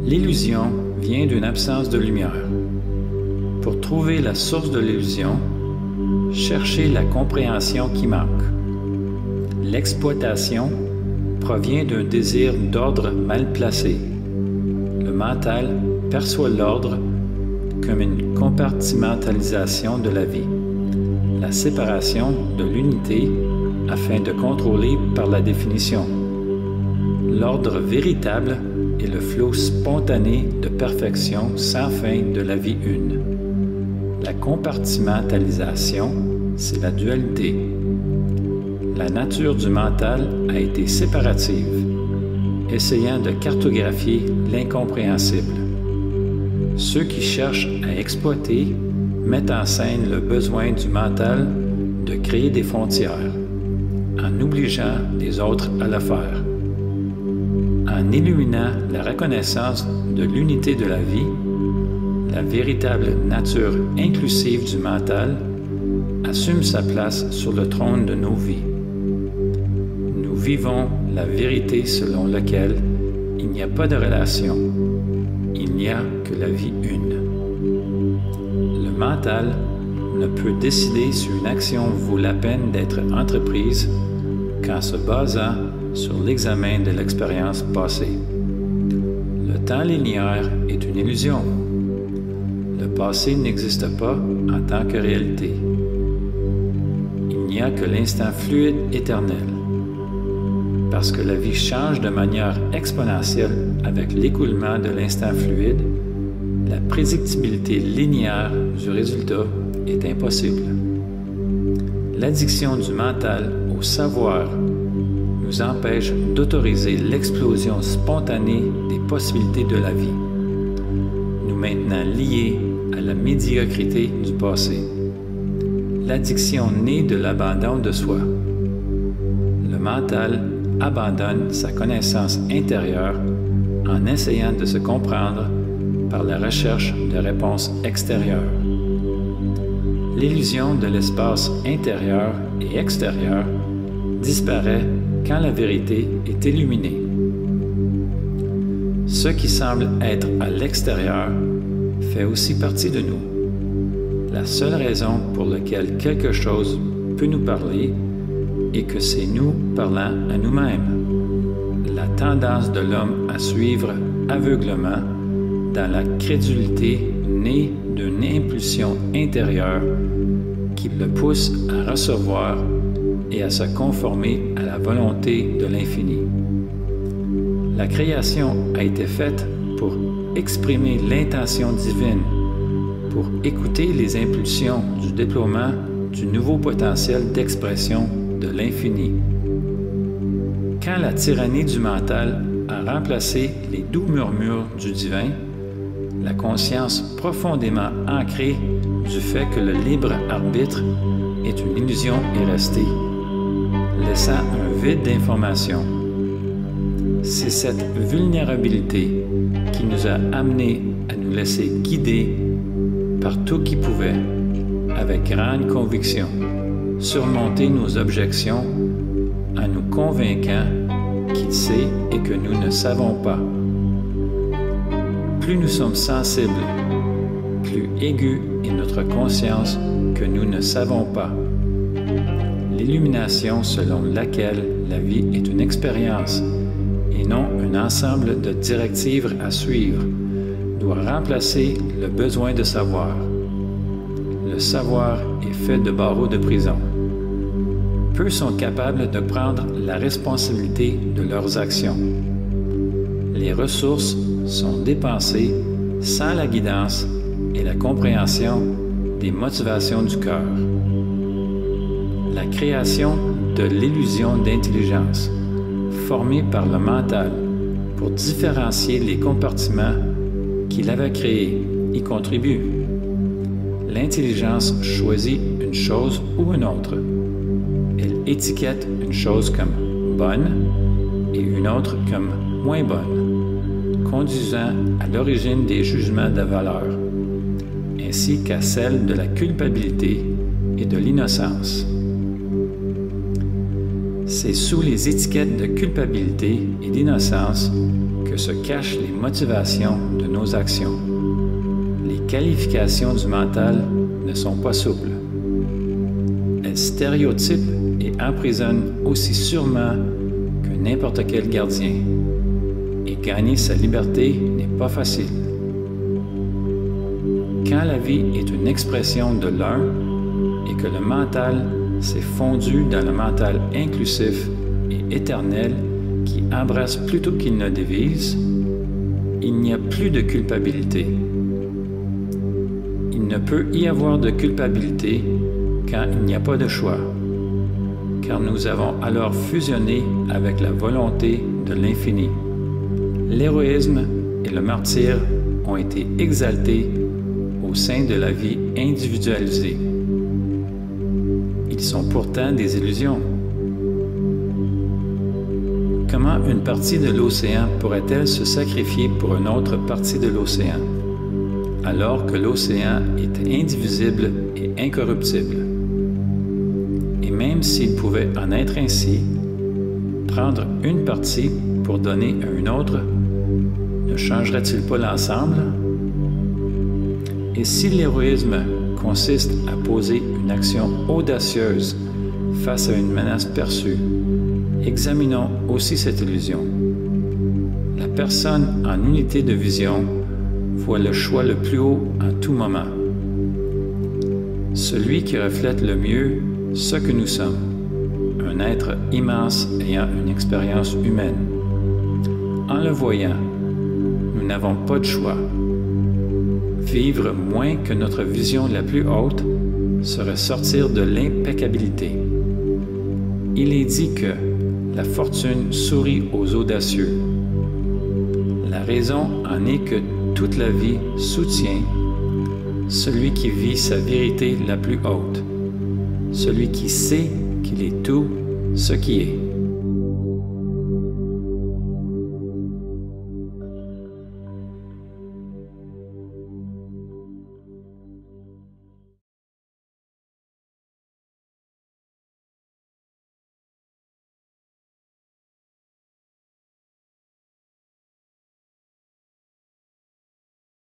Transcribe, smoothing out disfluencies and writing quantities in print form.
L'illusion vient d'une absence de lumière. Pour trouver la source de l'illusion, cherchez la compréhension qui manque. L'exploitation provient d'un désir d'ordre mal placé. Le mental perçoit l'ordre comme une compartimentalisation de la vie, la séparation de l'unité afin de contrôler par la définition. L'ordre véritable est le flot spontané de perfection sans fin de la vie une. La compartimentalisation, c'est la dualité. La nature du mental a été séparative, essayant de cartographier l'incompréhensible. Ceux qui cherchent à exploiter mettent en scène le besoin du mental de créer des frontières, en obligeant les autres à le faire. En illuminant la reconnaissance de l'unité de la vie, la véritable nature inclusive du mental assume sa place sur le trône de nos vies. Nous vivons la vérité selon laquelle il n'y a pas de relation, il n'y a que la vie une. Le mental ne peut décider si une action vaut la peine d'être entreprise qu'en se basant sur l'examen de l'expérience passée. Le temps linéaire est une illusion. Le passé n'existe pas en tant que réalité. Il n'y a que l'instant fluide éternel. Parce que la vie change de manière exponentielle avec l'écoulement de l'instant fluide, la prédictibilité linéaire du résultat est impossible. L'addiction du mental au savoir nous empêche d'autoriser l'explosion spontanée des possibilités de la vie, nous maintenant liés à la médiocrité du passé. L'addiction naît de l'abandon de soi. Le mental abandonne sa connaissance intérieure en essayant de se comprendre par la recherche de réponses extérieures. L'illusion de l'espace intérieur et extérieur disparaît quand la vérité est illuminée. Ce qui semble être à l'extérieur fait aussi partie de nous. La seule raison pour laquelle quelque chose peut nous parler est que c'est nous parlant à nous-mêmes. La tendance de l'homme à suivre aveuglement dans la crédulité naît d'une impulsion intérieure qui le pousse à recevoir et à se conformer à la volonté de l'infini. La création a été faite pour exprimer l'intention divine, pour écouter les impulsions du déploiement du nouveau potentiel d'expression de l'infini. Quand la tyrannie du mental a remplacé les doux murmures du divin, la conscience profondément ancrée du fait que le libre arbitre est une illusion est restée, laissant un vide d'information. C'est cette vulnérabilité qui nous a amenés à nous laisser guider par tout qui pouvait, avec grande conviction, surmonter nos objections en nous convainquant qu'il sait et que nous ne savons pas. Plus nous sommes sensibles, plus aiguë est notre conscience que nous ne savons pas. L'illumination selon laquelle la vie est une expérience et non un ensemble de directives à suivre doit remplacer le besoin de savoir. Le savoir est fait de barreaux de prison. Peu sont capables de prendre la responsabilité de leurs actions. Les ressources sont dépensées sans la guidance et la compréhension des motivations du cœur. La création de l'illusion d'intelligence, formée par le mental pour différencier les compartiments qu'il avait créés, y contribue. L'intelligence choisit une chose ou une autre. Elle étiquette une chose comme bonne et une autre comme moins bonne, conduisant à l'origine des jugements de valeur, ainsi qu'à celle de la culpabilité et de l'innocence. C'est sous les étiquettes de culpabilité et d'innocence que se cachent les motivations de nos actions. Les qualifications du mental ne sont pas souples. Elles stéréotypent et emprisonnent aussi sûrement que n'importe quel gardien. Et gagner sa liberté n'est pas facile. Quand la vie est une expression de l'un et que le mental s'est fondu dans le mental inclusif et éternel qui embrasse plutôt qu'il ne divise, il n'y a plus de culpabilité. Il ne peut y avoir de culpabilité quand il n'y a pas de choix, car nous avons alors fusionné avec la volonté de l'infini. L'héroïsme et le martyre ont été exaltés au sein de la vie individualisée. Ils sont pourtant des illusions. Comment une partie de l'océan pourrait-elle se sacrifier pour une autre partie de l'océan, alors que l'océan est indivisible et incorruptible? Et même s'il pouvait en être ainsi, prendre une partie pour donner à une autre, ne changerait-il pas l'ensemble? Et si l'héroïsme consiste à poser une action audacieuse face à une menace perçue, examinons aussi cette illusion. La personne en unité de vision voit le choix le plus haut en tout moment. Celui qui reflète le mieux ce que nous sommes, un être immense ayant une expérience humaine. En le voyant, nous n'avons pas de choix. Vivre moins que notre vision la plus haute serait sortir de l'impeccabilité. Il est dit que la fortune sourit aux audacieux. La raison en est que toute la vie soutient celui qui vit sa vérité la plus haute, celui qui sait qu'il est tout ce qui est.